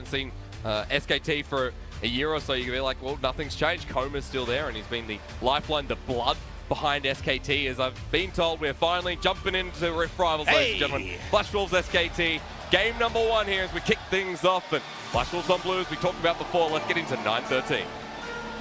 haven't seen SKT for a year or so, you can be like, well, nothing's changed. Coma's still there, and he's been the lifeline, the blood behind SKT. As I've been told, we're finally jumping into Rift Rivals, ladies and gentlemen. Flash Wolves SKT, game number 1 here as we kick things off. And Flash Wolves on Blue, as we talked about before. Let's get into 9-13.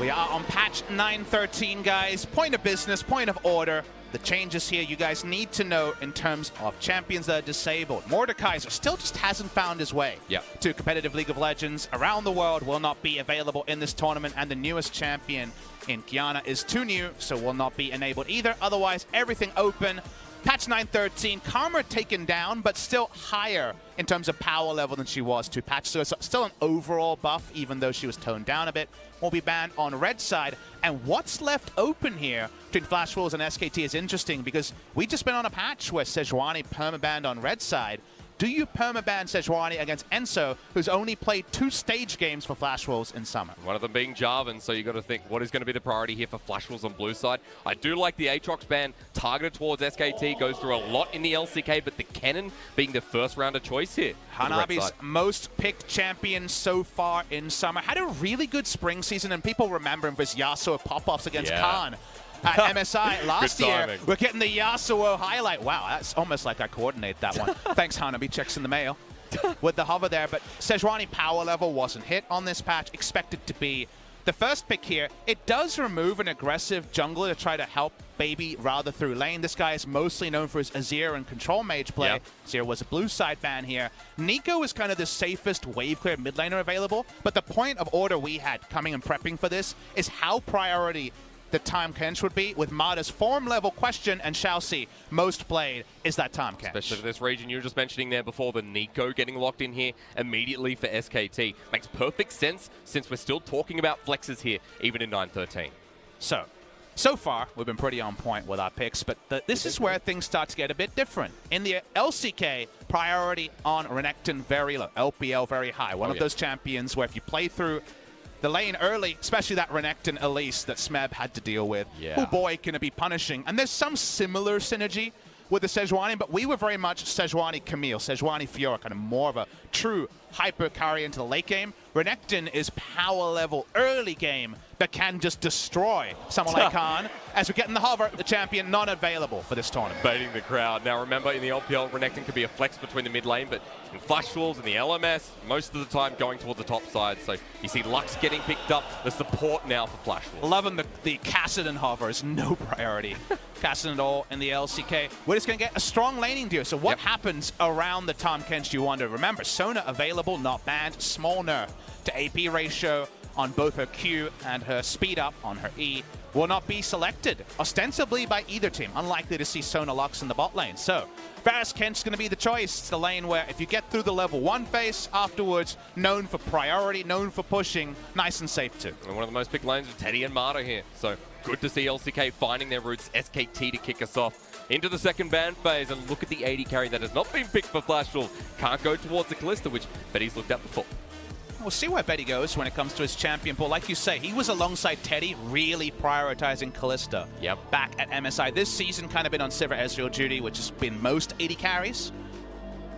We are on patch 9.13, guys. Point of business, point of order. The changes here you guys need to know in terms of champions that are disabled. Mordekaiser still just hasn't found his way to competitive League of Legends around the world, will not be available in this tournament, and the newest champion in Kiana is too new, so will not be enabled either. Otherwise, everything open. Patch 9.13, Karma taken down, but still higher in terms of power level than she was 2 patches. So it's still an overall buff, even though she was toned down a bit. Will be banned on red side. And what's left open here between Flash Wolves and SKT is interesting, because we just been on a patch where Sejuani permabanned on red side. Do you permaban Sejuani against Enso, who's only played 2 stage games for Flash Wolves in summer? One of them being Jarvan, so you got to think, what is going to be the priority here for Flash Wolves on blue side? I do like the Aatrox ban targeted towards SKT, goes through a lot in the LCK, but the Kennen being the first rounder choice here. Hanabi's most picked champion so far in summer. Had a really good spring season, and people remember him for his Yasuo pop-offs against Khan. At MSI last year, we're getting the Yasuo highlight. Wow, that's almost like I coordinate that one. Thanks, Hanabi. Checks in the mail with the hover there. But Sejuani power level wasn't hit on this patch. Expected to be the first pick here. It does remove an aggressive jungler to try to help Baby rather through lane. This guy is mostly known for his Azir and control mage play. Azir was a blue side ban here. Nico is kind of the safest wave clear mid laner available. But the point of order we had coming and prepping for this is how priority the Tahm Kench would be, with Mada's form level question and shall see most played is that Tahm Kench. Especially for this region you were just mentioning there before, the Nico getting locked in here immediately for SKT. Makes perfect sense since we're still talking about flexes here, even in 9-13. So far, we've been pretty on point with our picks, but this is where things start to get a bit different. In the LCK, priority on Renekton very low, LPL very high. One of those champions where if you play through the lane early, especially that Renekton Elise that Smeb had to deal with. Oh boy, can it be punishing. And there's some similar synergy with the Sejuani, but we were very much Sejuani Camille, Sejuani Fiora, kind of more of a true hyper carry into the late game. Renekton is power level early game, but can just destroy someone like Khan. As we get in the hover, the champion not available for this tournament. Baiting the crowd. Now remember, in the LPL, Renekton could be a flex between the mid lane, but in Flash Wolves and the LMS, most of the time going towards the top side. So you see Lux getting picked up, the support now for Flash Wolves. Loving the Kassadin hover is no priority. Kassadin at all in the LCK. We're just going to get a strong laning duo. So what happens around the Tahm Kench, you wonder? Remember, Sona available, not banned. Small nerf to AP ratio on both her Q and her speed up on her E. Will not be selected, ostensibly by either team. Unlikely to see Sona Lux in the bot lane. So, Varus Kench's going to be the choice. It's the lane where if you get through the level 1 phase, afterwards, known for priority, known for pushing, nice and safe too. And one of the most picked lanes is Teddy and Marta here. So, good to see LCK finding their roots, SKT to kick us off into the second ban phase. And look at the AD carry that has not been picked for Flash Wolves. Can't go towards the Kalista, which Betty's looked at before. We'll see where Betty goes when it comes to his champion pool. Like you say, he was alongside Teddy, really prioritizing Kalista back at MSI. This season kind of been on Sivir Ezreal duty, which has been most 80 carries.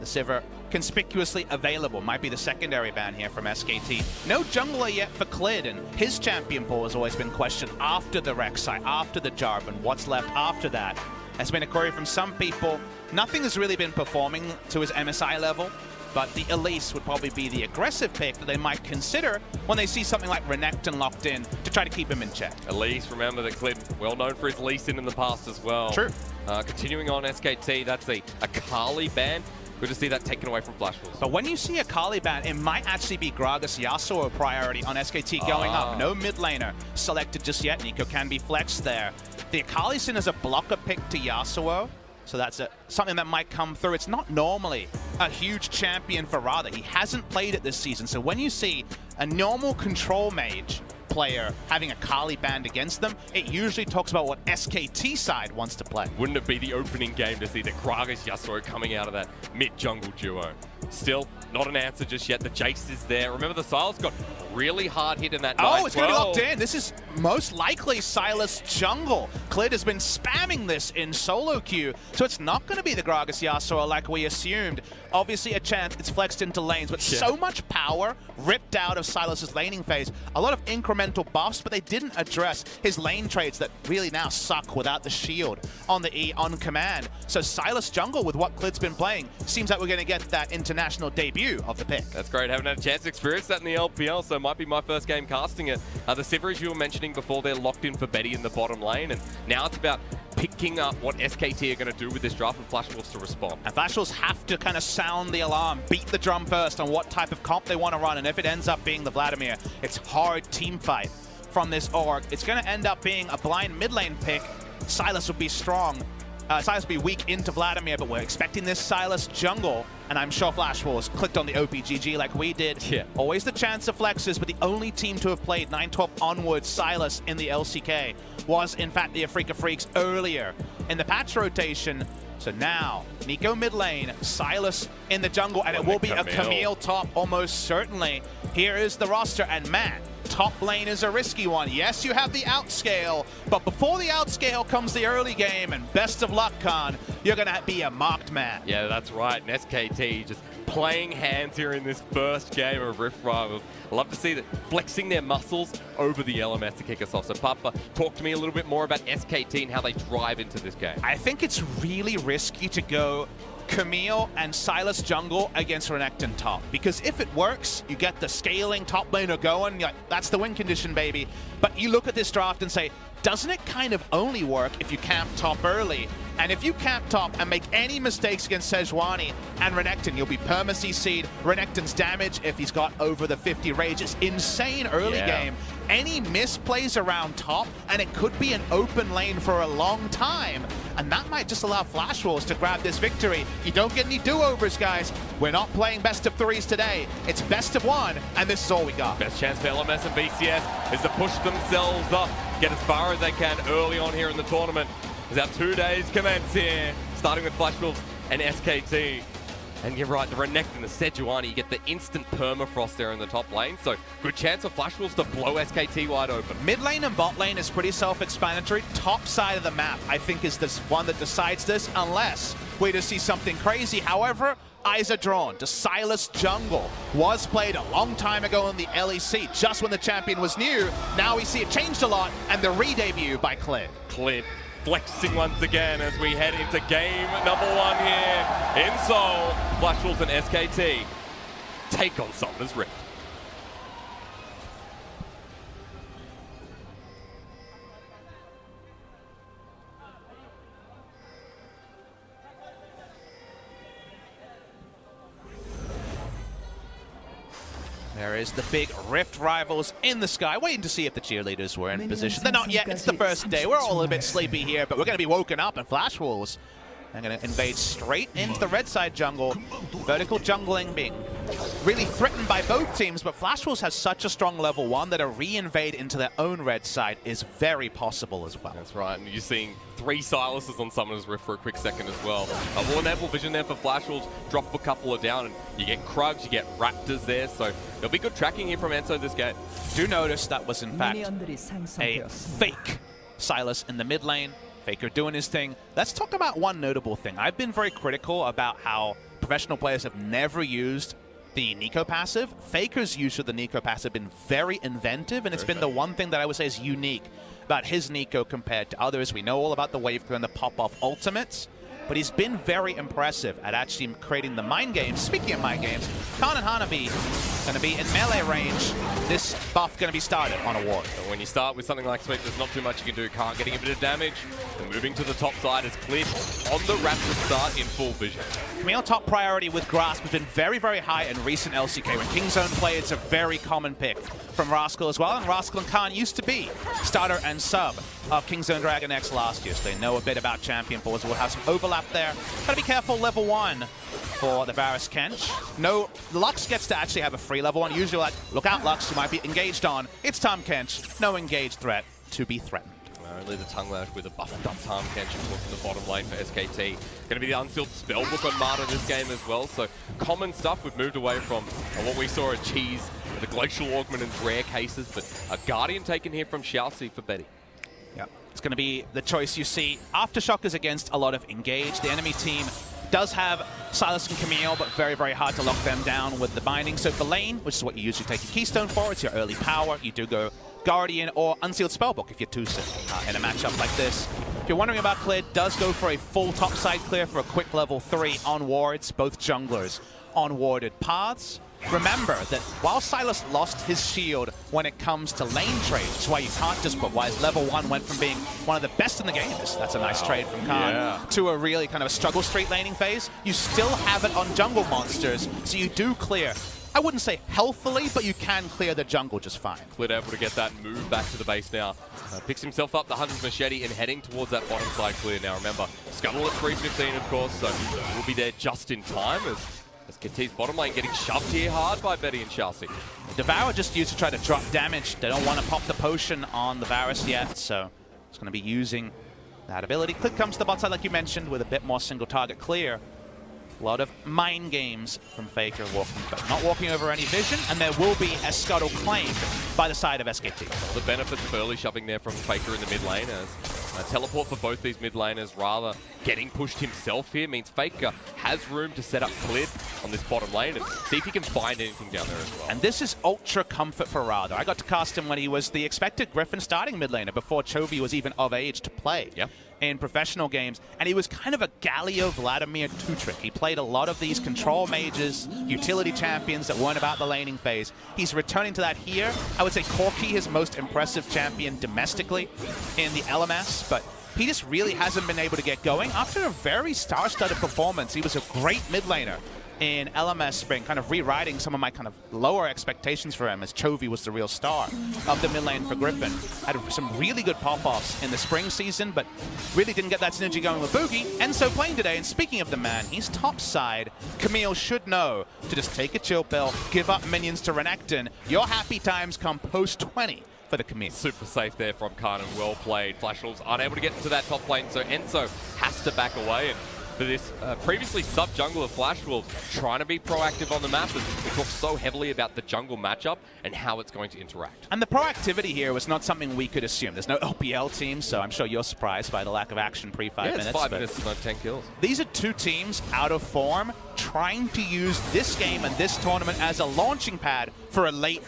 The Sivir conspicuously available. Might be the secondary ban here from SKT. No jungler yet for Klid, and his champion pool has always been questioned after the Rek'Sai, after the Jarvan. What's left after that? Has been a query from some people. Nothing has really been performing to his MSI level. But the Elise would probably be the aggressive pick that they might consider when they see something like Renekton locked in to try to keep him in check. Elise, remember that Clint, well known for his Lee Sin in the past as well. True. Continuing on SKT, that's a Kali ban. Good to see that taken away from Flash Wolves. But when you see a Kali ban, it might actually be Gragas Yasuo priority on SKT going up. No mid laner selected just yet. Nico can be flexed there. The Akali Sin is a blocker pick to Yasuo. So that's something that might come through. It's not normally a huge champion for Radha. He hasn't played it this season. So when you see a normal control mage player having a Kali banned against them, it usually talks about what SKT side wants to play. Wouldn't it be the opening game to see the Gragas Yasuo coming out of that mid-jungle duo? Still, not an answer just yet. The Jace is there. Remember, the Sylas got really hard hit in that night. Oh, it's going to be locked in. This is most likely Sylas jungle. Clid has been spamming this in solo queue, so it's not going to be the Gragas Yasuo like we assumed. Obviously, a chance it's flexed into lanes, but so much power ripped out of Sylas's laning phase. A lot of incremental buffs, but they didn't address his lane trades that really now suck without the shield on the E on command. So Sylas jungle, with what Clid's been playing, seems like we're going to get that international debut of the pick. That's great. Haven't had a chance to experience that in the LPL, so it might be my first game casting it. The Sivers you were mentioning before, they're locked in for Betty in the bottom lane, and now it's about picking up what SKT are going to do with this draft, and Flash Wolves to respond. And Flash Wolves have to kind of sound the alarm, beat the drum first on what type of comp they want to run, and if it ends up being the Vladimir, it's hard team fight from this org. It's going to end up being a blind mid lane pick. Sylas will be strong. Sylas will be weak into Vladimir, but we're expecting this Sylas jungle, and I'm sure Flash Wolves clicked on the OPGG like we did. Yeah. Always the chance of flexes, but the only team to have played 9-12 onwards Sylas in the LCK was, in fact, the Afrika Freaks earlier in the patch rotation. So now, Nico mid lane, Sylas in the jungle, and it will be a Camille top almost certainly. Here is the roster, and man, top lane is a risky one. Yes, you have the outscale, but before the outscale comes the early game, and best of luck, Khan, you're going to be a marked man. Yeah, that's right. And SKT just playing hands here in this first game of Rift Rivals. I love to see that flexing their muscles over the LMS to kick us off. So Papa, talk to me a little bit more about SKT and how they drive into this game. I think it's really risky to go Camille and Sylas jungle against Renekton top, because if it works, you get the scaling top laner going, that's the win condition, baby. But you look at this draft and say, doesn't it kind of only work if you camp top early? And if you camp top and make any mistakes against Sejuani and Renekton, you'll be perma-CC'd. Renekton's damage, if he's got over the 50 rage, is insane early game. Any misplays around top, and it could be an open lane for a long time. And that might just allow Flash Wolves to grab this victory. You don't get any do-overs, guys. We're not playing best of threes today. It's best of one, and this is all we got. Best chance for LMS and BCS is to push themselves up, get as far as they can early on here in the tournament. As our 2 days commence here, starting with Flash Wolves and SKT. And you're right, the Renekton, the Sejuani, you get the instant permafrost there in the top lane, so good chance for Flash Wolves to blow SKT wide open. Mid lane and bot lane is pretty self-explanatory. Top side of the map, I think, is this one that decides this, unless we just see something crazy. However, eyes are drawn to Sylas jungle. Was played a long time ago in the LEC, just when the champion was new. Now we see it changed a lot, and the re-debut by Clid. Clid flexing once again as we head into game number 1 here in Seoul. Flash Wolves and SKT take on Summoner's Rift. There is the big Rift Rivals in the sky, waiting to see if the cheerleaders were in position. They're not yet, it's the first day. We're all a little bit sleepy here, but we're going to be woken up, and Flash Wolves are going to invade straight into the red side jungle. Vertical jungling being really threatened by both teams, but Flash Wolves has such a strong level 1 that a re-invade into their own red side is very possible as well. That's right, and you're seeing 3 Sylases on Summoner's Rift for a quick second as well. We'll enable vision there for Flash Wolves, drop a couple of down, and you get Krugs, you get Raptors there, so there'll be good tracking here from Enso this game. Do notice that was in fact a fake Sylas in the mid lane. FLICKR doing his thing. Let's talk about one notable thing. I've been very critical about how professional players have never used the Nico passive. FLICKR's use of the Nico passive has been very inventive, and it's been the one thing that I would say is unique about his Nico compared to others. We know all about the wave clear and the pop-off ultimates, but he's been very impressive at actually creating the mind games. Speaking of mind games, Khan and Hanabi going to be in melee range. This buff going to be started on a ward. So when you start with something like Sweep, there's not too much you can do. Khan getting a bit of damage, and moving to the top side is Clid on the Raptor start in full vision. Camille top priority with Grasp has been very, very high in recent LCK. When King's Own play, it's a very common pick from Rascal as well, and Rascal and Khan used to be starter and sub of King's Own Dragon X last year, so they know a bit about champion boards. We'll have some overlap there. Gotta be careful, level 1. for the Varus Kench. No, Lux gets to actually have a free level one. Usually like, look out Lux, you might be engaged on. It's Tahm Kench, no engaged threat to be threatened. Only the tongue lash with a buffed up Tahm Kench, of course, in the bottom lane for SKT. Going to be the unsealed spellbook on Marta this game as well, so common stuff. We've moved away from what we saw at Cheese, the Glacial Augment in rare cases, but a Guardian taken here from Xiaoxi for Betty. Yep. It's going to be the choice you see. Aftershock is against a lot of engage. The enemy team does have Sylas and Camille, but very, very hard to lock them down with the binding. So for lane, which is what you usually take a Keystone for, it's your early power. You do go Guardian or Unsealed Spellbook if you're too soon in a matchup like this. If you're wondering about clear, does go for a full topside clear for a quick level 3 on wards, both junglers on warded paths. Remember that while Sylas lost his shield when it comes to lane trade, which is why you can't just put why his level 1 went from being one of the best in the game, that's a nice trade from Khan, to a really kind of a struggle street laning phase, you still have it on jungle monsters, so you do clear. I wouldn't say healthily, but you can clear the jungle just fine. Clit able to get that move back to the base now. Picks himself up the Hunter's Machete and heading towards that bottom side clear now. Remember, Scuttle at 315, of course, so we'll be there just in time as SKT's bottom lane getting shoved here hard by Betty and Xiaoxi. Devour just used to try to drop damage. They don't want to pop the potion on the Varus yet, so it's going to be using that ability. Clit comes to the bot side, like you mentioned, with a bit more single target clear. A lot of mind games from FLICKR walking, but not walking over any vision, and there will be a Scuttle claimed by the side of SKT. The benefits of early shoving there from FLICKR in the mid lane as teleport for both these mid laners rather getting pushed himself here means FLICKR has room to set up Clit on this bottom lane and see if he can find anything down there as well. And this is ultra comfort for Rada. I got to cast him when he was the expected Griffin starting mid laner before Chovy was even of age to play. Yep. In professional games, and he was kind of a Galio Vladimir 2-trick. He played a lot of these control mages, utility champions that weren't about the laning phase. He's returning to that here. I would say Corki, his most impressive champion domestically in the LMS, but he just really hasn't been able to get going. After a very star-studded performance, he was a great mid laner in LMS Spring, kind of rewriting some of my kind of lower expectations for him as Chovy was the real star of the mid lane for Griffin. Had some really good pop-offs in the spring season, but really didn't get that synergy going with Boogie. Enzo playing today, and speaking of the man, he's top side. Camille should know to just take a chill pill, give up minions to Renekton. Your happy times come post 20 for the Camille. Super safe there from Khan and well played. Flash Wolves unable to get into that top lane, so Enzo has to back away. And for this previously sub-jungler Flash Wolves trying to be proactive on the map as we talk so heavily about the jungle matchup and how it's going to interact. And the proactivity here was not something we could assume. There's no LPL team, so I'm sure you're surprised by the lack of action pre-5 minutes. Yeah, it's 5 minutes, not 10 kills. These are two teams out of form trying to use this game and this tournament as a launching pad for a late,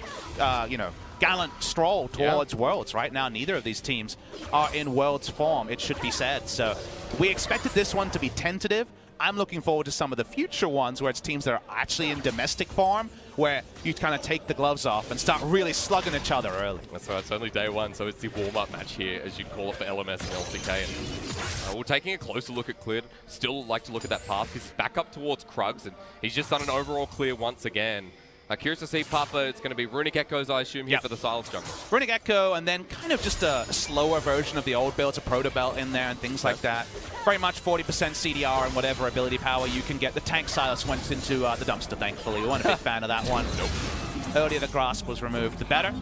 gallant stroll towards Worlds. Right now, neither of these teams are in Worlds form, it should be said. So we expected this one to be tentative. I'm looking forward to some of the future ones where it's teams that are actually in domestic form, where you kind of take the gloves off and start really slugging each other early. That's right, it's only day one, so it's the warm-up match here, as you call it, for LMS and LCK. And we're taking a closer look at Cleared. Still like to look at that path. He's back up towards Krugs, and he's just done an overall clear once again. Curious to see Papa. It's going to be Runic Echoes, I assume, here for the Silence jungle. Runic Echo, and then kind of just a slower version of the old builds, a Proto Belt in there and things like that. Very much 40% CDR and whatever ability power you can get. The tank Silas went into the dumpster, thankfully. We weren't a big fan of that one. Nope. Earlier, the Grasp was removed. The better.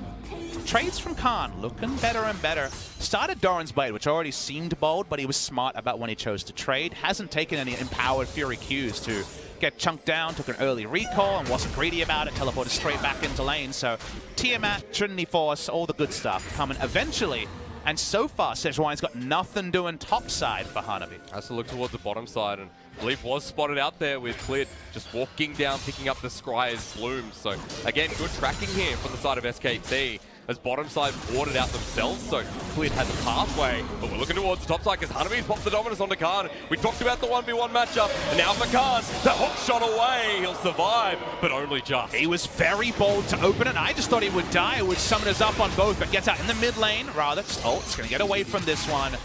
Trades from Khan, looking better and better. Started Doran's Blade, which already seemed bold, but he was smart about when he chose to trade. Hasn't taken any empowered Fury Qs to get chunked down, took an early recall and wasn't greedy about it, teleported straight back into lane. So Tiamat, Trinity Force, all the good stuff coming eventually. And so far, Sejuani's got nothing doing topside for Hanabi. Has to look towards the bottom side, and I believe was spotted out there with Cleared just walking down, picking up the Scry's Bloom. So again, good tracking here from the side of SKT. As bottom side warded out themselves, so Cleared had the pathway, but we're looking towards the top side because Hanabi's popped the dominance onto Khan. We talked about the 1v1 matchup, and now for Khan, the hook shot away, he'll survive, but only just. He was very bold to open it. I just thought he would die. It would summon us up on both, but gets out in the mid lane, rather. Oh, it's going to get away from this one.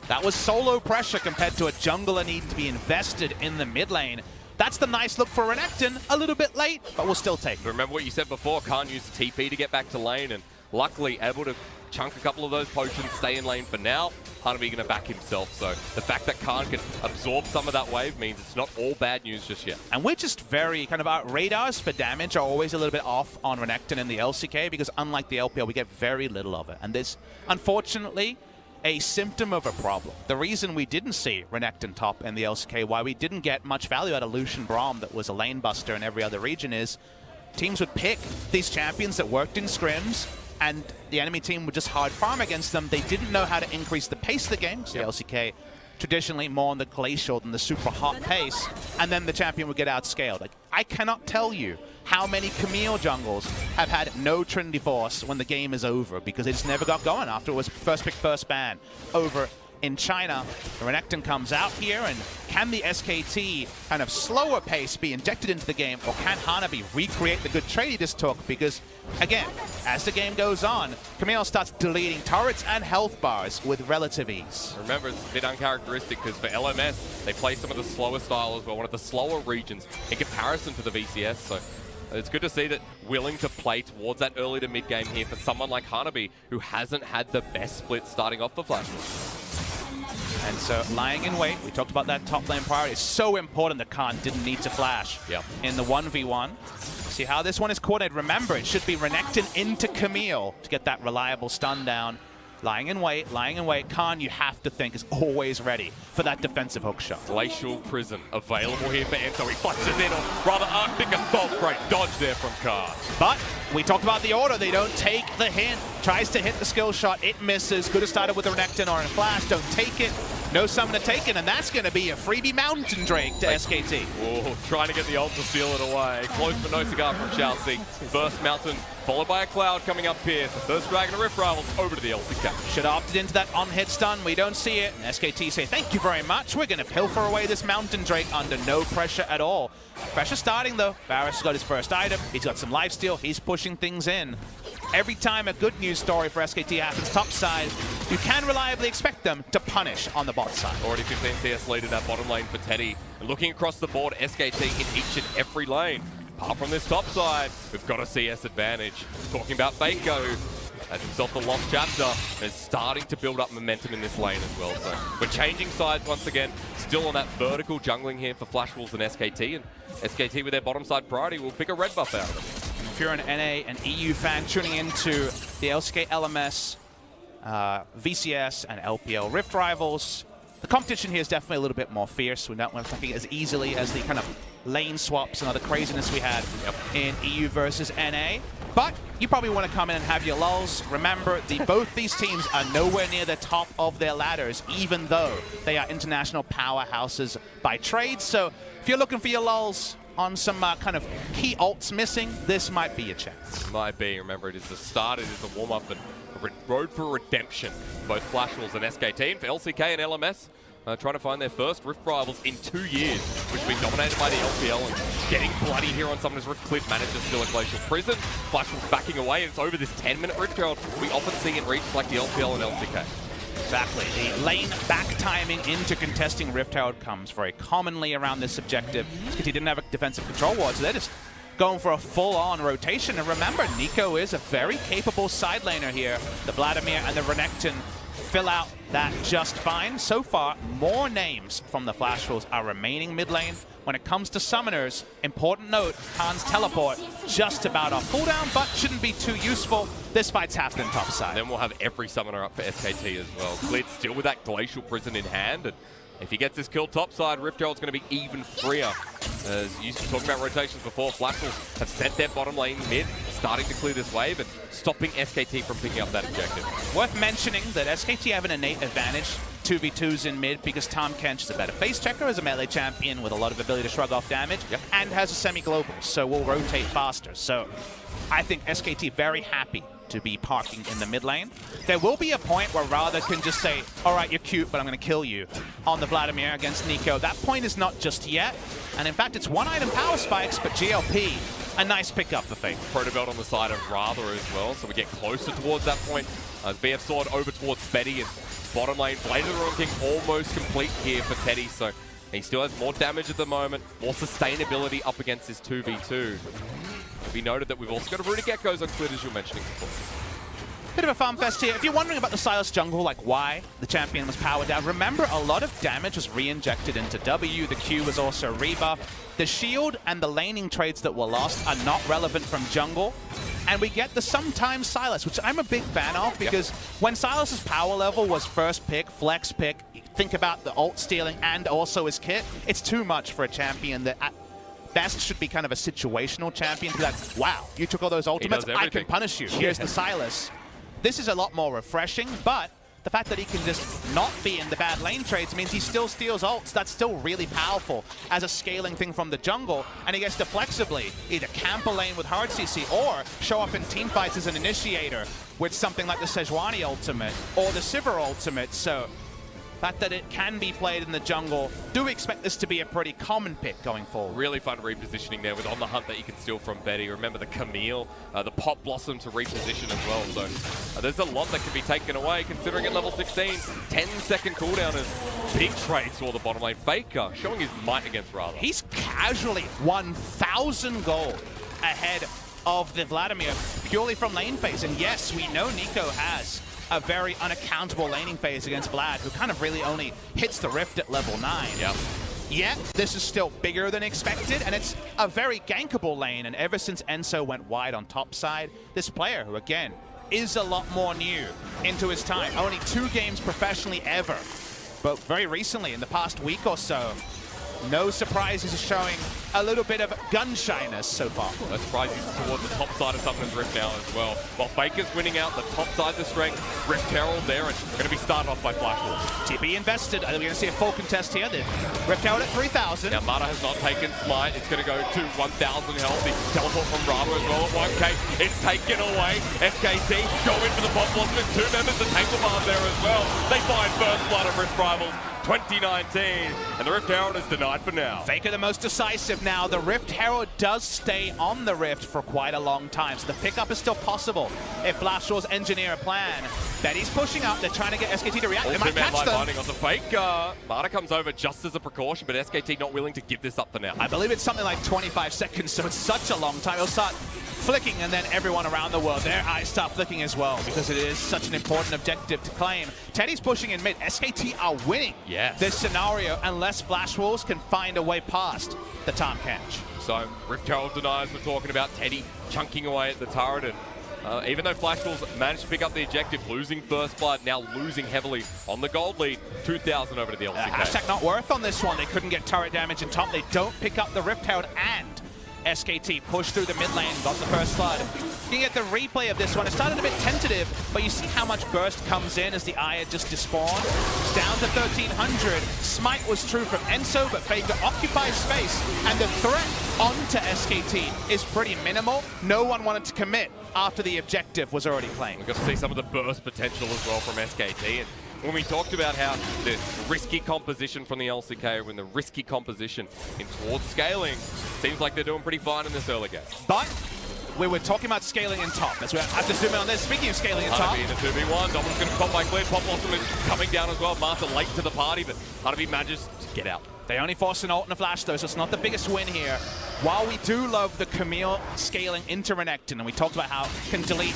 That was solo pressure compared to a jungler needing to be invested in the mid lane. That's the nice look for Renekton. A little bit late, but we'll still take it. Remember what you said before, Khan used TP to get back to lane, and luckily able to chunk a couple of those potions, stay in lane for now. Hanabi going to back himself, so the fact that Khan can absorb some of that wave means it's not all bad news just yet. And we're just very kind of, our radars for damage are always a little bit off on Renekton and the LCK, because unlike the LPL, we get very little of it. And this, unfortunately, a symptom of a problem. The reason we didn't see Renekton top in the LCK, why we didn't get much value out of Lucian Braum that was a lane buster in every other region, is teams would pick these champions that worked in scrims, and the enemy team would just hard farm against them. They didn't know how to increase the pace of the game. So the LCK traditionally more on the glacial than the super hot pace, and then the champion would get outscaled. Like, I cannot tell you how many Camille jungles have had no Trinity Force when the game is over because they just never got going after it was first pick, first ban over in China. Renekton comes out here, and can the SKT kind of slower pace be injected into the game, or can Hanabi recreate the good trade he just took? Because, again, as the game goes on, Camille starts deleting turrets and health bars with relative ease. Remember, it's a bit uncharacteristic because for LMS, they play some of the slower style as well, one of the slower regions in comparison to the VCS. So it's good to see that willing to play towards that early to mid game here for someone like Hanabi, who hasn't had the best split starting off for Flash. And so lying in wait, we talked about that top lane priority. It's so important that Khan didn't need to flash in the 1v1. See how this one is coordinated. Remember, it should be Renekton into Camille to get that reliable stun down. Lying in wait, lying in wait. Khan, you have to think, is always ready for that defensive hook shot. Glacial Prison available here for Enzo. He flashes in, or rather Arctic Assault. Great dodge there from Khan. But we talked about the order. They don't take the hint. Tries to hit the skill shot. It misses. Could have started with a Renekton or a flash. Don't take it. No summon to take it, and that's going to be a freebie Mountain Drake to SKT. Oh, trying to get the ult to seal it away. Close but no cigar from Chelsea. First Mountain, followed by a Cloud coming up here. The first Dragon to Rift Rivals over to the LCK. Should have opted into that on-hit stun. We don't see it. And SKT say, thank you very much. We're going to pilfer away this Mountain Drake under no pressure at all. Pressure starting, though. Varus has got his first item. He's got some lifesteal. He's pushing things in. Every time a good news story for SKT happens topside, you can reliably expect them to punish on the bot side. Already 15 CS lead in that bottom lane for Teddy. And looking across the board, SKT in each and every lane. Apart from this top side, we've got a CS advantage. Talking about Faco, has himself the lost chapter, and is starting to build up momentum in this lane as well. So we're changing sides once again. Still on that vertical jungling here for Flash Wolves and SKT. And SKT with their bottom side priority will pick a red buff out of it. If you're an NA and EU fan tuning into the LCK LMS, VCS, and LPL Rift Rivals, the competition here is definitely a little bit more fierce. We're not playing as easily as the kind of lane swaps and other craziness we had in EU versus NA. But you probably want to come in and have your lulls. Remember, both these teams are nowhere near the top of their ladders, even though they are international powerhouses by trade. So if you're looking for your lulls on some kind of key ults missing, this might be a chance. Might be. Remember, it is the start, it is the warm-up, and a road for redemption. Both Flash Wolves and SKT, and for LCK and LMS, trying to find their first Rift Rivals in 2 years, which have been dominated by the LPL, and getting bloody here on someone's Rift Cliff managed to steal a Glacial Prison. Flash Wolves backing away, and it's over this 10-minute Rift Herald we often see in regions like the LPL and LCK. Exactly. The lane back timing into contesting Rift Herald comes very commonly around this objective. SKT didn't have a defensive control ward, so they're just going for a full-on rotation. And remember, Nico is a very capable side laner here. The Vladimir and the Renekton fill out that just fine. So far, more names from the Flash Wolves are remaining mid lane. When it comes to summoners, important note, Khan's teleport just about off cooldown, but shouldn't be too useful. This fight's happening topside. Then we'll have every summoner up for SKT as well. Glid still with that Glacial Prison in hand, and if he gets this kill topside, Rift Herald's going to be even freer. As you talked about rotations before, Flash Wolves have sent their bottom lane mid, starting to clear this wave and stopping SKT from picking up that objective. Worth mentioning that SKT have an innate advantage 2v2s in mid because Tahm Kench is a better face checker as a melee champion with a lot of ability to shrug off damage and has a semi-global, so will rotate faster. So I think SKT very happy to be parking in the mid lane. There will be a point where Radha can just say, all right, you're cute, but I'm going to kill you on the Vladimir against Nico. That point is not just yet. And in fact, it's one item power spikes, but GLP, a nice pickup for Fate. Proto Belt on the side of Radha as well, so we get closer towards that point. As BF Sword over towards Betty, and bottom lane, Blade of the Ruin King almost complete here for Teddy, so he still has more damage at the moment, more sustainability up against this 2v2. We noted that we've also got a Runic Echoes on Clit, as you were mentioning before. Bit of a fun fest here. If you're wondering about the Sylas jungle, like why the champion was powered down, remember a lot of damage was re-injected into W. The Q was also rebuffed. The shield and the laning trades that were lost are not relevant from jungle. And we get the sometimes Sylas, which I'm a big fan of because when Sylas's power level was first pick, flex pick, think about the ult stealing and also his kit, it's too much for a champion that at best should be kind of a situational champion. Like, wow, you took all those ultimates, I can punish you. Here's the Sylas. This is a lot more refreshing, but the fact that he can just not be in the bad lane trades means he still steals ults. That's still really powerful as a scaling thing from the jungle, and he gets to flexibly either camp a lane with hard CC or show up in team fights as an initiator with something like the Sejuani ultimate or the Sivir ultimate. So the fact that it can be played in the jungle, do expect this to be a pretty common pick going forward. Really fun repositioning there with On the Hunt that you can steal from Betty. Remember the Camille, the Pop Blossom to reposition as well. So there's a lot that can be taken away considering at level 16, 10-second cooldown is big trades for the bottom lane. FLICKR showing his might against Radha. He's casually 1,000 gold ahead of the Vladimir purely from lane phase. And yes, we know Nico has a very unaccountable laning phase against Vlad, who kind of really only hits the Rift at level 9. Yep. Yet, this is still bigger than expected, and it's a very gankable lane. And ever since Enso went wide on top side, this player, who again, is a lot more new into his time. Only 2 games professionally ever. But very recently, in the past week or so, no surprises is showing a little bit of gun shyness so far. No surprises towards the top side of Summoner's Rift now as well. While Faker's winning out the top side of the strength, Rift Herald there, and going to be started off by FLICKR. TP invested. We're going to see a full contest here. The Rift Herald at 3,000. Now Mata has not taken Smite. It's going to go to 1,000 health. The teleport from Radha as well at 1k. It's taken away. SKT go in for the Pop Blossom and 2 members of Tangle Bar there as well. They find first blood of Rift Rivals 2019, and the Rift Herald is denied for now. Faker the most decisive now. The Rift Herald does stay on the Rift for quite a long time, so the pickup is still possible if Flashwars engineer a plan. Betty's pushing up. They're trying to get SKT to react. They might catch them. Binding on the FLICKR. Mata comes over just as a precaution, but SKT not willing to give this up for now. I believe it's something like 25 seconds, so it's such a long time. It'll start flicking, and then everyone around the world, their eyes start flicking as well, because it is such an important objective to claim. Teddy's pushing in mid. SKT are winning this scenario unless Flash Wolves can find a way past the Tahm Kench. So Rift Herald denies, we're talking about Teddy chunking away at the turret, and even though Flash Wolves managed to pick up the objective, losing first blood, now losing heavily on the gold lead, 2,000 over to the LCK. Hashtag not worth on this one. They couldn't get turret damage in top. They don't pick up the Rift Herald, and SKT pushed through the mid lane, got the first blood. You can get the replay of this one. It started a bit tentative, but you see how much burst comes in as the Aya just despawned. It's down to 1,300. Smite was true from Enso, but Faker occupies space, and the threat onto SKT is pretty minimal. No one wanted to commit after the objective was already claimed. We've got to see some of the burst potential as well from SKT. And when we talked about how the risky composition from the LCK, when the risky composition in towards scaling, seems like they're doing pretty fine in this early game. But we were talking about scaling in top. As we have to zoom in on this. Speaking of scaling in top, Hanabi in a 2v1. Domin's going to pop by clear. Pop Blossom is coming down as well. Martha late to the party, but Hanabi manages to get out. They only force an ult and a flash though, so it's not the biggest win here. While we do love the Camille scaling into Renekton, and we talked about how it can delete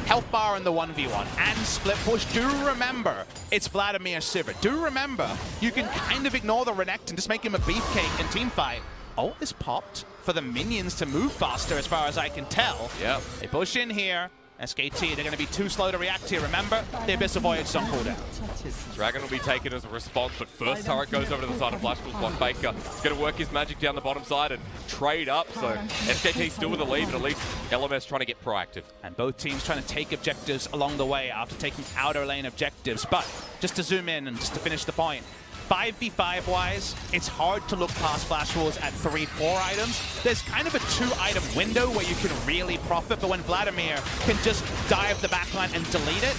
health bar in the 1v1 and split push, do remember it's Vladimir Sivir. Do remember you can kind of ignore the Renekton, just make him a beefcake in team fight. Ult is popped for the minions to move faster as far as I can tell. Yeah. They push in here. SKT, they're going to be too slow to react here. Remember, the Abyssal Voyage is on cooldown. Dragon will be taken as a response, but first turret goes over to the side of Flash Wolves. FLICKR. He's going to work his magic down the bottom side and trade up. So SKT still with the lead, but at least LMS trying to get proactive. And both teams trying to take objectives along the way after taking outer lane objectives. But just to zoom in and just to finish the point, 5v5 wise, it's hard to look past Flash Wars at 3-4 items. There's kind of a 2-item window where you can really profit, but when Vladimir can just dive the backline and delete it,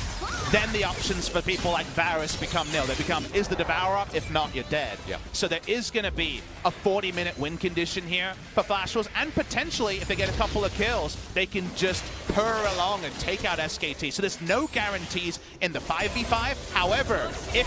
then the options for people like Varus become nil. They become, is the Devourer up? If not, you're dead. Yeah. So there is going to be a 40-minute win condition here for Flash Wolves, and potentially, if they get a couple of kills, they can just purr along and take out SKT. So there's no guarantees in the 5v5. However, if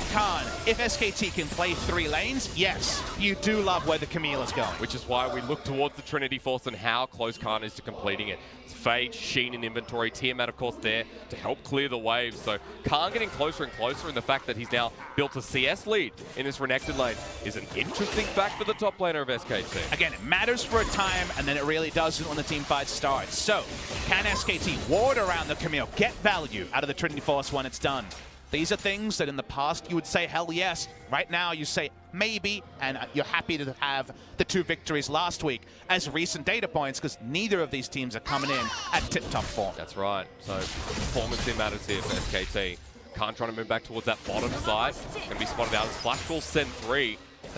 SKT can play 3 lanes, yes, you do love where the Camille is going. Which is why we look towards the Trinity Force and how close Khan is to completing it. It's Phage, Sheen in inventory, Tiamat of course there to help clear the waves. So Khan getting closer and closer, and the fact that he's now built a CS lead in this Renekton lane is an interesting fact for the top laner of SKT. Again, it matters for a time, and then it really doesn't when the team fight starts. So, can SKT ward around the Camille, get value out of the Trinity Force when it's done? These are things that in the past you would say, hell yes. Right now you say maybe, and you're happy to have the 2 victories last week as recent data points, because neither of these teams are coming in at tip-top form. That's right. So performance here matters here for SKT. Khan trying to move back towards that bottom side. Going to be spotted out as Flash will send 3.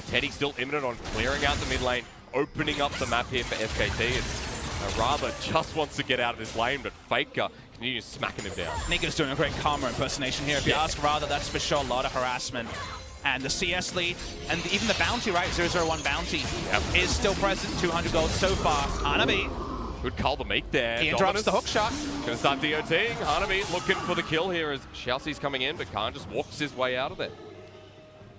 Teddy still imminent on clearing out the mid lane, opening up the map here for SKT. And Rather just wants to get out of this lane, but FLICKR continues smacking him down. Nega's doing a great Karma impersonation here. If you ask Rather, that's for sure a lot of harassment. And the CS lead, and even the bounty, right? 001 bounty is still present. 200 gold so far. Hanabi. Good call to make there. He interrupts the hook shot. Gonna start DOTing. Hanabi looking for the kill here as Chelsea's coming in, but Khan just walks his way out of it.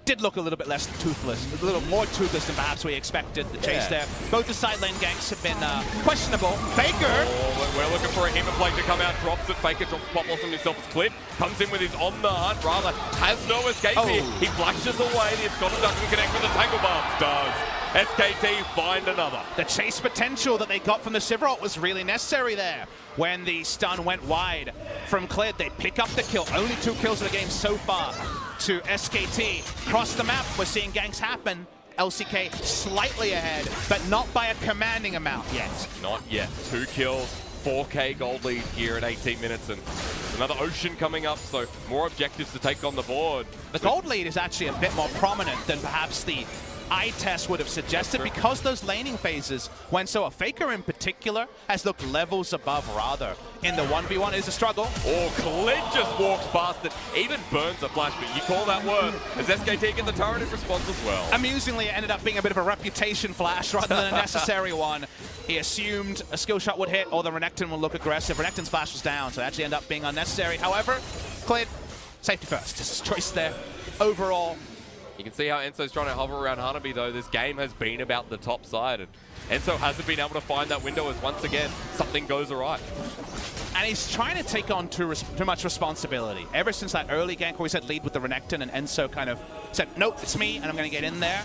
Did look a little bit less toothless, a little more toothless than perhaps we expected. The chase there. Both the side lane ganks have been questionable. FLICKR! Oh, we're looking for a Hematblade to come out, drops it. FLICKR drops pop on himself as Clip. Comes in with his on the hunt. Rather has no escape here. He flashes away. The Escotto doesn't connect with the Tangle Bombs. Does. SKT find another. The chase potential that they got from the Sivert was really necessary there. When the stun went wide from Clid, they pick up the kill. Only 2 kills in the game so far to SKT. Across the map, we're seeing ganks happen. LCK slightly ahead, but not by a commanding amount yet. Not yet. 2 kills, 4K gold lead here at 18 minutes, and another Ocean coming up, so more objectives to take on the board. The gold lead is actually a bit more prominent than perhaps the eye test would have suggested, because those laning phases went so. FLICKR in particular has looked levels above Rather. In the 1v1 is a struggle. Oh, Clid just walks past it, even burns a flash, but you call that work as SKT get the turret in response as well. Amusingly, it ended up being a bit of a reputation flash rather than a necessary one. He assumed a skill shot would hit or the Renekton will look aggressive. Renekton's flash was down, so it actually ended up being unnecessary. However, Clid, safety first. Just his choice there. Overall, you can see how Enzo's trying to hover around Hanabi, though. This game has been about the top side, and Enzo hasn't been able to find that window as once again something goes awry. And he's trying to take on too much responsibility. Ever since that early gank where he said lead with the Renekton, and Enzo kind of said, nope, it's me, and I'm going to get in there.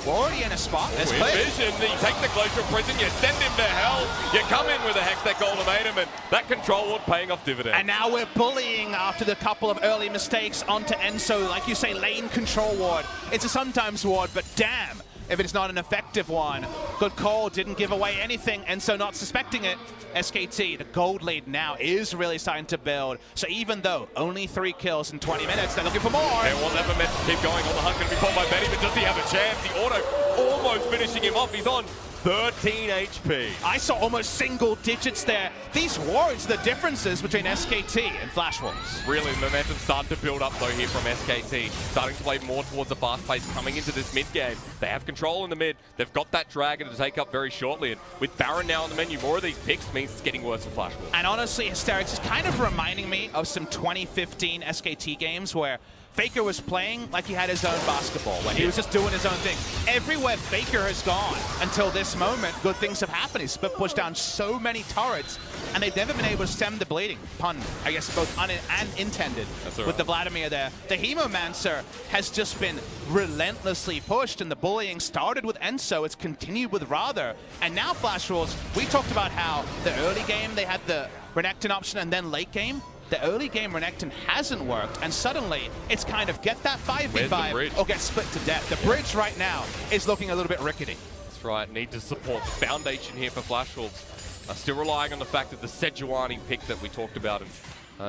We're already in a spot. With vision, you take the Glacial Prison, you send him to hell, you come in with a Hextech ultimatum, and that control ward paying off dividends. And now we're bullying after the couple of early mistakes onto Enzo. Like you say, lane control ward. It's a sometimes ward, but damn if it's not an effective one. Good call, didn't give away anything, Enzo not suspecting it. SKT, the gold lead now is really starting to build. So even though only 3 kills in 20 minutes, they're looking for more. And well, never meant to keep going on the hunt, going to be caught by Benny, but does he have a chance? The auto almost finishing him off. He's on 13 HP. I saw almost single digits there. These wards, the differences between SKT and Flash Wolves. Really, momentum starting to build up though here from SKT. Starting to play more towards the fast pace coming into this mid game. They have control in the mid. They've got that dragon to take up very shortly. And with Baron now on the menu, more of these picks means it's getting worse for Flash Wolves. And honestly, Hysterics is kind of reminding me of some 2015 SKT games where FLICKR was playing like he had his own basketball, when he was just doing his own thing. Everywhere FLICKR has gone until this moment, good things have happened. He's pushed down so many turrets, and they've never been able to stem the bleeding. Pun, I guess, both un and intended with the Vladimir there. The Hemomancer has just been relentlessly pushed, and the bullying started with Enzo. It's continued with Rather, and now Flash Wolves. We talked about how the early game they had the Renekton option, and then late game the early game Renekton hasn't worked, and suddenly it's kind of get that 5v5 or get split to death. The bridge right now is looking a little bit rickety. That's right, need to support the foundation here for Flash Wolves. Still relying on the fact that the Sejuani pick that we talked about, and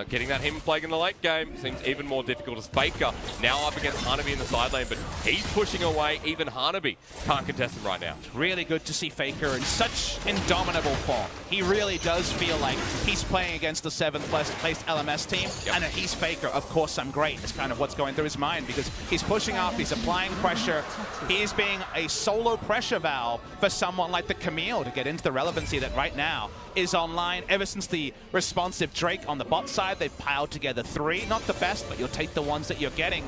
Getting that Hidden Plague in the late game seems even more difficult as FLICKR now up against Hanabi in the side lane, but he's pushing away. Even Hanabi can't contest him right now. Really good to see FLICKR in such indomitable form. He really does feel like he's playing against the 7th placed LMS team, and that he's FLICKR. Of course, I'm great. It's kind of what's going through his mind because he's pushing up, he's applying pressure. He is being a solo pressure valve for someone like the Camille to get into the relevancy that right now is online. Ever since the responsive Drake on the bot side, they've piled together 3. Not the best, but you'll take the ones that you're getting.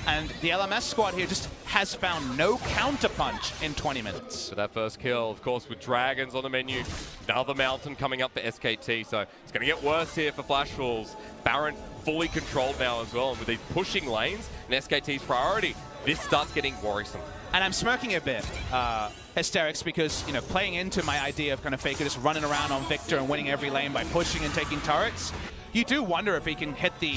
And the LMS squad here just has found no counterpunch in 20 minutes. For that first kill, of course, with Dragons on the menu, another Mountain coming up for SKT, so it's going to get worse here for Flash Wolves. Baron fully controlled now as well, and with these pushing lanes and SKT's priority, this starts getting worrisome. And I'm smirking a bit, Hysterics, because, you know, playing into my idea of kind of FLICKR just running around on Victor and winning every lane by pushing and taking turrets, you do wonder if he can hit the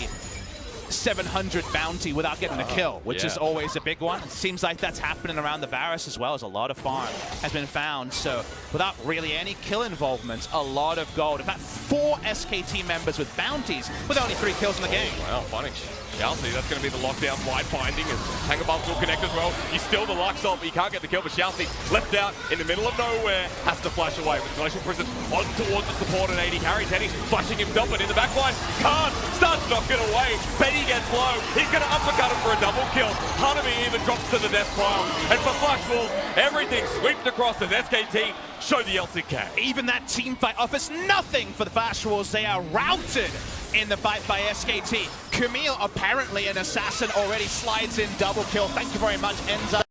700 bounty without getting a kill, which is always a big one. It seems like that's happening around the Varus as well, as a lot of farm has been found. So without really any kill involvement, a lot of gold. In fact, 4 SKT members with bounties with only 3 kills in the game. Wow, funny. Xiaoxi, that's going to be the lockdown wide binding, and Tangabuff will connect as well. He's still the Lux ult, but he can't get the kill, but Xiaoxi left out in the middle of nowhere, has to flash away with Glacial Prison on towards the support and AD carry. Teddy flashing himself, but in the back line, Khan starts knocking away. Betty gets low. He's going to uppercut him for a double kill. Hanabi even drops to the death pile. And for Flash Wolves, everything swept across as SKT show the LCK. Even that team fight offers nothing for the Flash Wolves. They are routed in the fight by SKT. Camille, apparently an assassin, already slides in double kill. Thank you very much. Ends up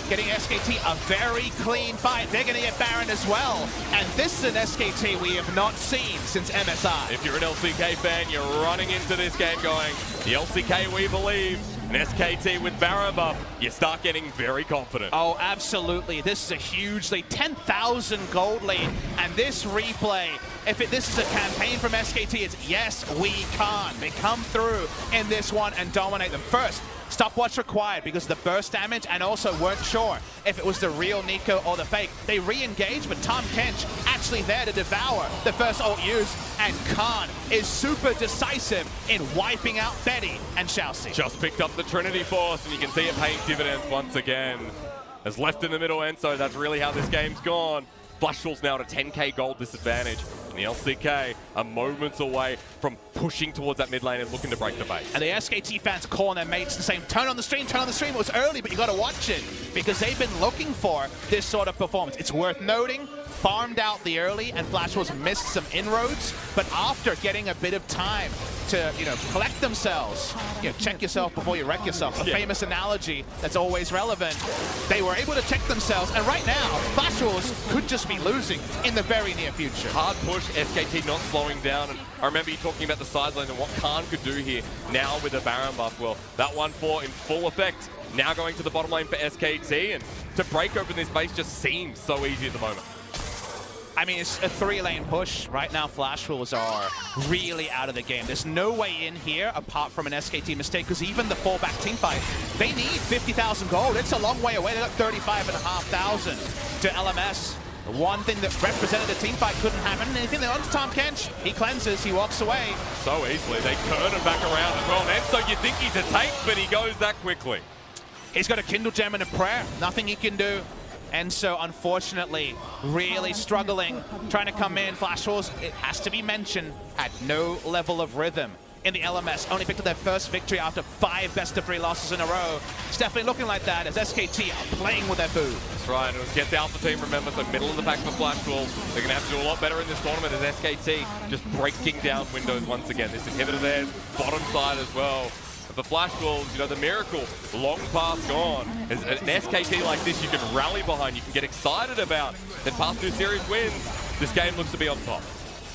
getting SKT a very clean fight. They're going to get Baron as well. And this is an SKT we have not seen since MSI. If you're an LCK fan, you're running into this game going, the LCK we believe. An SKT with Baron buff, you start getting very confident. Oh, absolutely. This is a huge lead, 10,000 gold lead. And this replay, this is a campaign from SKT, it's yes, we can. They come through in this one and dominate them. First, stopwatch required because of the burst damage, and also weren't sure if it was the real Nico or the fake. They re-engage, but Tom Kench actually there to devour the first ult used, and Khan is super decisive in wiping out Betty and Xiaoxi. Just picked up the Trinity Force, and you can see it paying dividends once again. As left in the middle end, so that's really how this game's gone. Flash Wolves now at a 10k gold disadvantage. And the LCK are moments away from pushing towards that mid lane and looking to break the base. And the SKT fans calling their mates and saying, turn on the stream, turn on the stream. It was early, but you got to watch it because they've been looking for this sort of performance. It's worth noting, farmed out the early and Flash Wolves missed some inroads, but after getting a bit of time to, collect themselves, check yourself before you wreck yourself, a famous analogy that's always relevant. They were able to check themselves, and right now, Flash Wolves could just be losing in the very near future. Hard push, SKT not slowing down, and I remember you talking about the sideline and what Khan could do here now with the Baron buff. Well, that 1-4 in full effect, now going to the bottom lane for SKT, and to break open this base just seems so easy at the moment. I mean, it's a 3-lane push. Right now, Flash Wolves are really out of the game. There's no way in here apart from an SKT mistake, because even the fallback team fight, they need 50,000 gold. It's a long way away. They got 35,500 to LMS. The one thing that represented a team fight couldn't happen. Anything that onto Tom Kench, he cleanses, he walks away. So easily. They turn him back around as well. And so you think he's a tank, but he goes that quickly. He's got a Kindle Gem and a prayer. Nothing he can do. And so, unfortunately, really struggling, trying to come in. Flash Wolves, it has to be mentioned, had no level of rhythm in the LMS. Only picked up their first victory after 5 best-of-3 losses in a row. It's definitely looking like that as SKT are playing with their food. That's right. And get the Alpha team, remember, so middle of the pack for Flash Wolves. They're going to have to do a lot better in this tournament as SKT just breaking down windows once again. This inhibitor there, bottom side as well. For Flash Wolves, the miracle, long past gone. As an SKT like this, you can rally behind, you can get excited about. Then past 2 series wins, this game looks to be on top.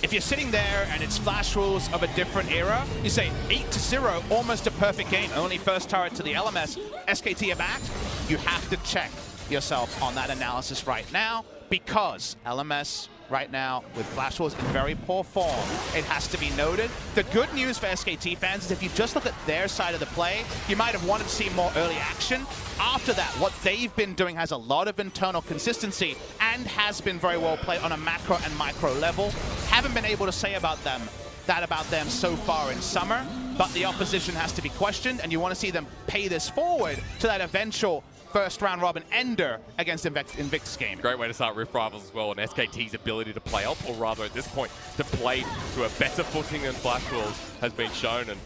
If you're sitting there and it's Flash Wolves of a different era, you say 8-0, almost a perfect game, only first turret to the LMS. SKT are back. You have to check yourself on that analysis right now, because LMS right now with Flash Wolves in very poor form. It has to be noted. The good news for SKT fans is if you just look at their side of the play, you might have wanted to see more early action. After that, what they've been doing has a lot of internal consistency and has been very well played on a macro and micro level. Haven't been able to say about them that about them so far in summer, but the opposition has to be questioned, and you want to see them pay this forward to that eventual first round robin ender against Invictus Gaming. Great way to start Rift Rivals as well, and SKT's ability to play up, or rather at this point, to play to a better footing than Flash Wolves has been shown. And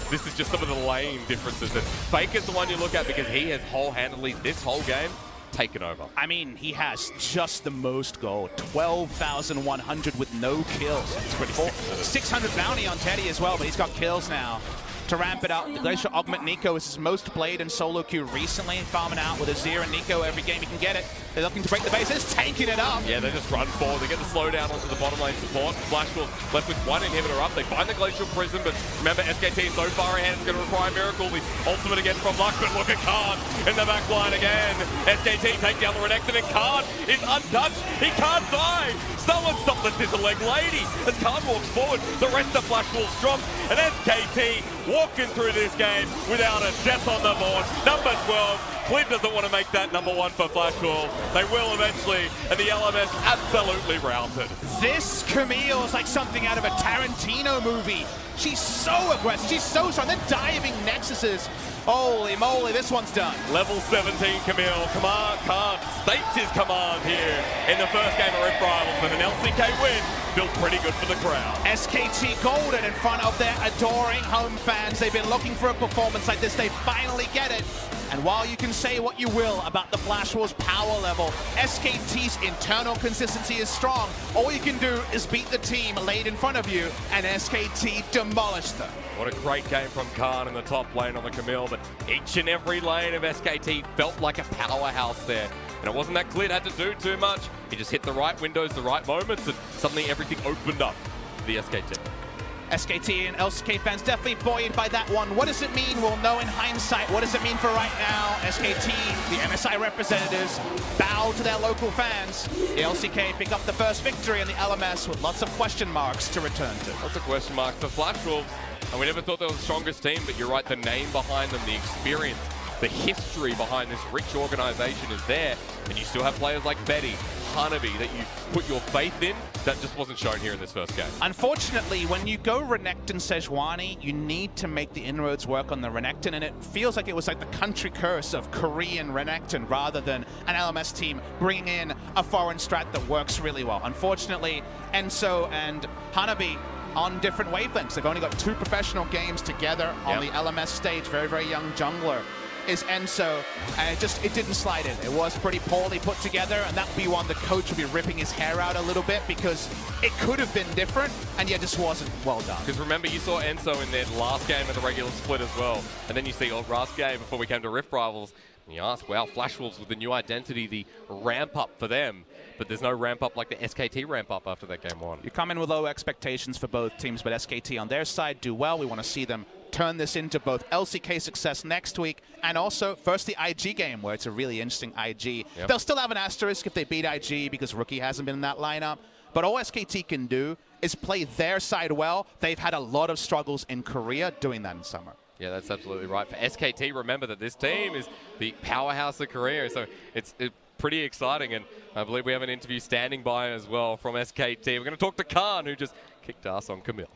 this is just some of the lane differences. And FLICKR's the one you look at because he has whole-handedly, this whole game, taken over. I mean, he has just the most gold. 12,100 with no kills. It's pretty sick. 600 bounty on Teddy as well, but he's got kills now. To ramp it up, the Glacial Augment Nico is his most played in solo queue recently, farming out with Azir and Nico every game he can get it. They're looking to break the bases, tanking it up. Yeah, they just run forward. They get the slowdown onto the bottom lane support. Flash Wolves left with one inhibitor up. They find the Glacial Prison, but remember, SKT so far ahead, it's going to require a miracle. The ultimate again from Luck, but look at Khan in the back line again. SKT take down the Renekton, and Khan is untouched. He can't die. Someone stop the Sizzle Leg Lady. As Khan walks forward, the rest of Flash Wolves drop, and SKT walking through this game without a death on the board. Number 12. Clint doesn't want to make that number 1 for Flash Wolves. They will eventually, and the LMS absolutely routed. This Camille is like something out of a Tarantino movie. She's so aggressive. She's so strong. They're diving Nexuses. Holy moly, this one's done. Level 17 Camille. Khan states his command here in the first game of Rift Rivals with an LCK win. Feels pretty good for the crowd. SKT golden in front of their adoring home fans. They've been looking for a performance like this. They finally get it. And while you can say what you will about the Flash Wolves' power level, SKT's internal consistency is strong. All you can do is beat the team laid in front of you, and SKT demolished them. What a great game from Khan in the top lane on the Camille, but each and every lane of SKT felt like a powerhouse there. And it wasn't that Clit had to do too much. He just hit the right windows, the right moments, and suddenly everything opened up for the SKT. SKT and LCK fans definitely buoyed by that one. What does it mean? We'll know in hindsight. What does it mean for right now? SKT, the MSI representatives, bow to their local fans. The LCK pick up the first victory in the LMS with lots of question marks to return to. Lots of question marks for Flash Wolves. And we never thought they were the strongest team, but you're right, the name behind them, the experience, the history behind this rich organization is there. And you still have players like Betty, Hanabi that you put your faith in. That just wasn't shown here in this first game. Unfortunately, when you go Renekton Sejuani, you need to make the inroads work on the Renekton, and it feels like it was like the country curse of Korean Renekton rather than an LMS team bringing in a foreign strat that works really well. Unfortunately, Enso and Hanabi on different wavelengths. They've only got 2 professional games together on the LMS stage. Very, very young jungler is Enso, and it didn't slide in. It was pretty poorly put together, and that would be one the coach would be ripping his hair out a little bit because it could have been different, and yet just wasn't well done. Because remember, you saw Enso in their last game of the regular split as well, and then you see last game before we came to Rift Rivals, and you ask, wow, Flash Wolves with the new identity, the ramp up for them, but there's no ramp up like the SKT ramp up after that game 1. You come in with low expectations for both teams, but SKT on their side do well. We want to see them turn this into both LCK success next week and also first the IG game, where it's a really interesting IG. Yep. They'll still have an asterisk if they beat IG because Rookie hasn't been in that lineup, but all SKT can do is play their side well. They've had a lot of struggles in Korea doing that in summer. Yeah, that's absolutely right. For SKT, remember that this team is the powerhouse of Korea, so it's pretty exciting, and I believe we have an interview standing by as well from SKT. We're going to talk to Khan, who just kicked ass on Camille.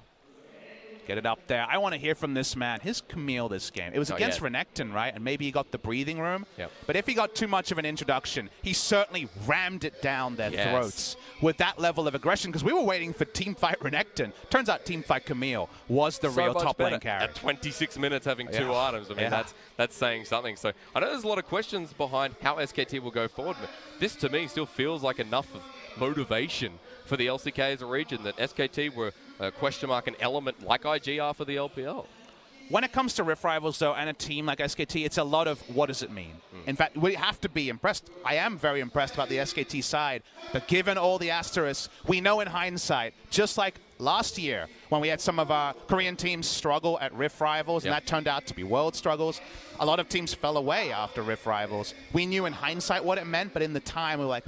Get it up there. I want to hear from this man. His Camille this game. It was against Renekton, right? And maybe he got the breathing room. Yep. But if he got too much of an introduction, he certainly rammed it down their throats with that level of aggression, because we were waiting for Teamfight Renekton. Turns out Teamfight Camille was the real top lane carry. At 26 minutes having 2 items, I mean, that's saying something. So I know there's a lot of questions behind how SKT will go forward, but this to me still feels like enough of motivation for the LCK as a region that SKT were a question mark, an element like IG are for the LPL. When it comes to Rift Rivals, though, and a team like SKT, it's a lot of what does it mean? In fact, we have to be impressed. I am very impressed about the SKT side, but given all the asterisks, we know in hindsight, just like last year when we had some of our Korean teams struggle at Rift Rivals, and that turned out to be world struggles, a lot of teams fell away after Rift Rivals. We knew in hindsight what it meant, but in the time we were like,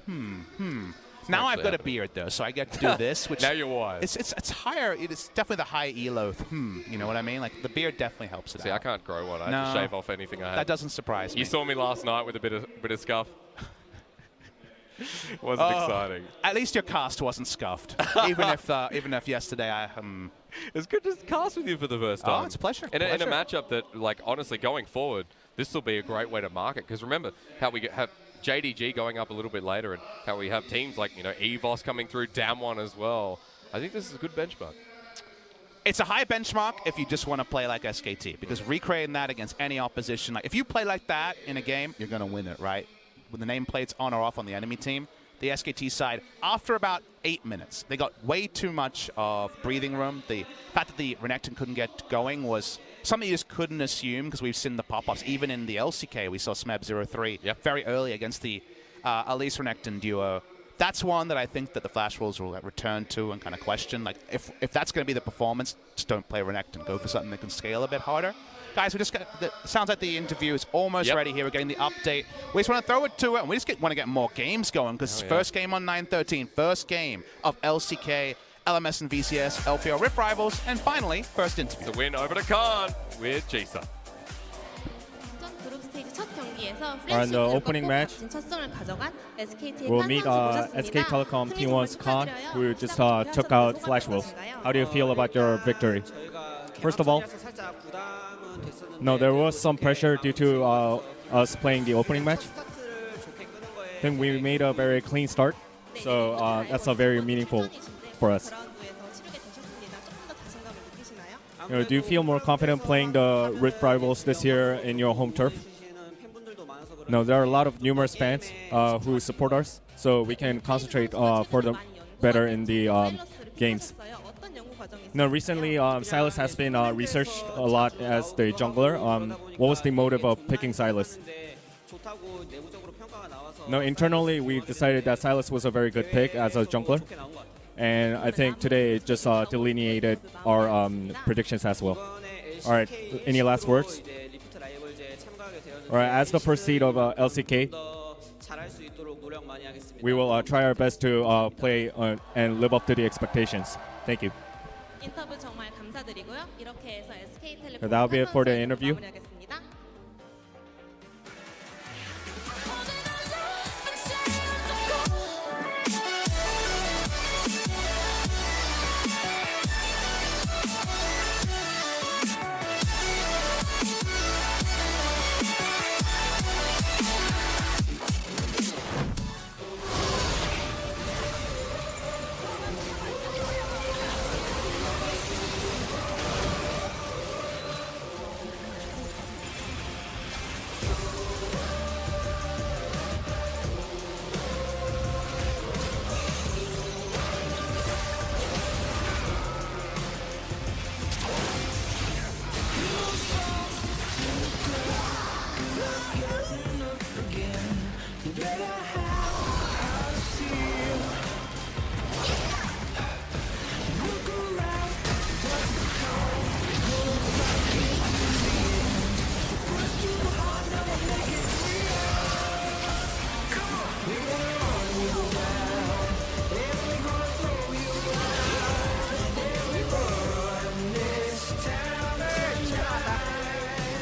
Now I've got a beard, though, so I get to do this. Which now you're wise. It's higher. It's definitely the high elo. You know what I mean? Like, the beard definitely helps it out. See, I can't grow one. I have to shave off anything I have. That doesn't surprise me. You saw me last night with a bit of scuff. Wasn't exciting. At least your cast wasn't scuffed. even if yesterday It's good to cast with you for the first time. Oh, it's a pleasure. In a matchup that, like, honestly, going forward, this will be a great way to market. Because remember how we have JDG going up a little bit later, and how we have teams like, you know, EVOS coming through, Damwon as well. I think this is a good benchmark. It's a high benchmark if you just want to play like SKT, because recreating that against any opposition, like if you play like that in a game, you're going to win it, right? When the nameplate's on or off on the enemy team, the SKT side, after about 8 minutes, they got way too much of breathing room. The fact that the Renekton couldn't get going was something you just couldn't assume, because we've seen the pop-ups. Even in the LCK, we saw Smeb03 very early against the Elise Renekton duo. That's one that I think that the Flash Wolves will return to and kind of question. Like, if that's going to be the performance, just don't play Renekton. Go for something that can scale a bit harder. Guys, we just got, sounds like the interview is almost ready here. We're getting the update. We just want to throw it to it, and we just want to get more games going, because first game on 9/13, first game of LCK, LMS and VCS, LPL Rift Rivals, and finally, first interview. The win over to Khan with Jisa. On the opening match, we'll meet SK Telecom T1's Khan, who just took out Flash Wolves. How do you feel about your victory? First of all, no, there was some pressure due to us playing the opening match. I think we made a very clean start, so that's very meaningful for us. Do you feel more confident playing the Rift Rivals this year in your home turf? No, there are a lot of numerous fans who support us, so we can concentrate for the better in the games. No, recently Sylas has been researched a lot as the jungler. What was the motive of picking Sylas? No, internally we decided that Sylas was a very good pick as a jungler, and I think today it just delineated our predictions as well. All right, any last words? All right, as the first seed of LCK, we will try our best to play and live up to the expectations. Thank you. That'll be it for the interview.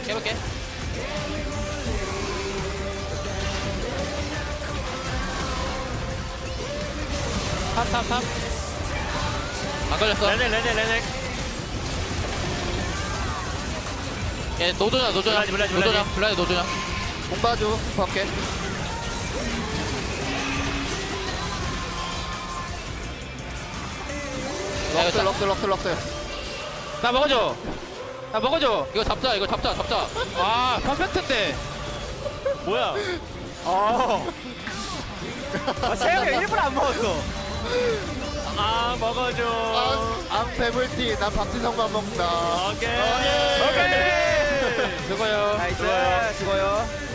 해볼게. 탑. 안 걸렸어. 레넥. 얘 노조냐. 블라디 노조냐. 공 봐줘. 볼게. 럭스. 나 먹어줘. 이거 잡자. 아, 퍼펙트인데. 뭐야? 세영이 일부러 안 먹었어. 아, 먹어줘. 안 배불티. 난 박진성만 먹는다. 오케이. 수고요. 나이스. 수고요.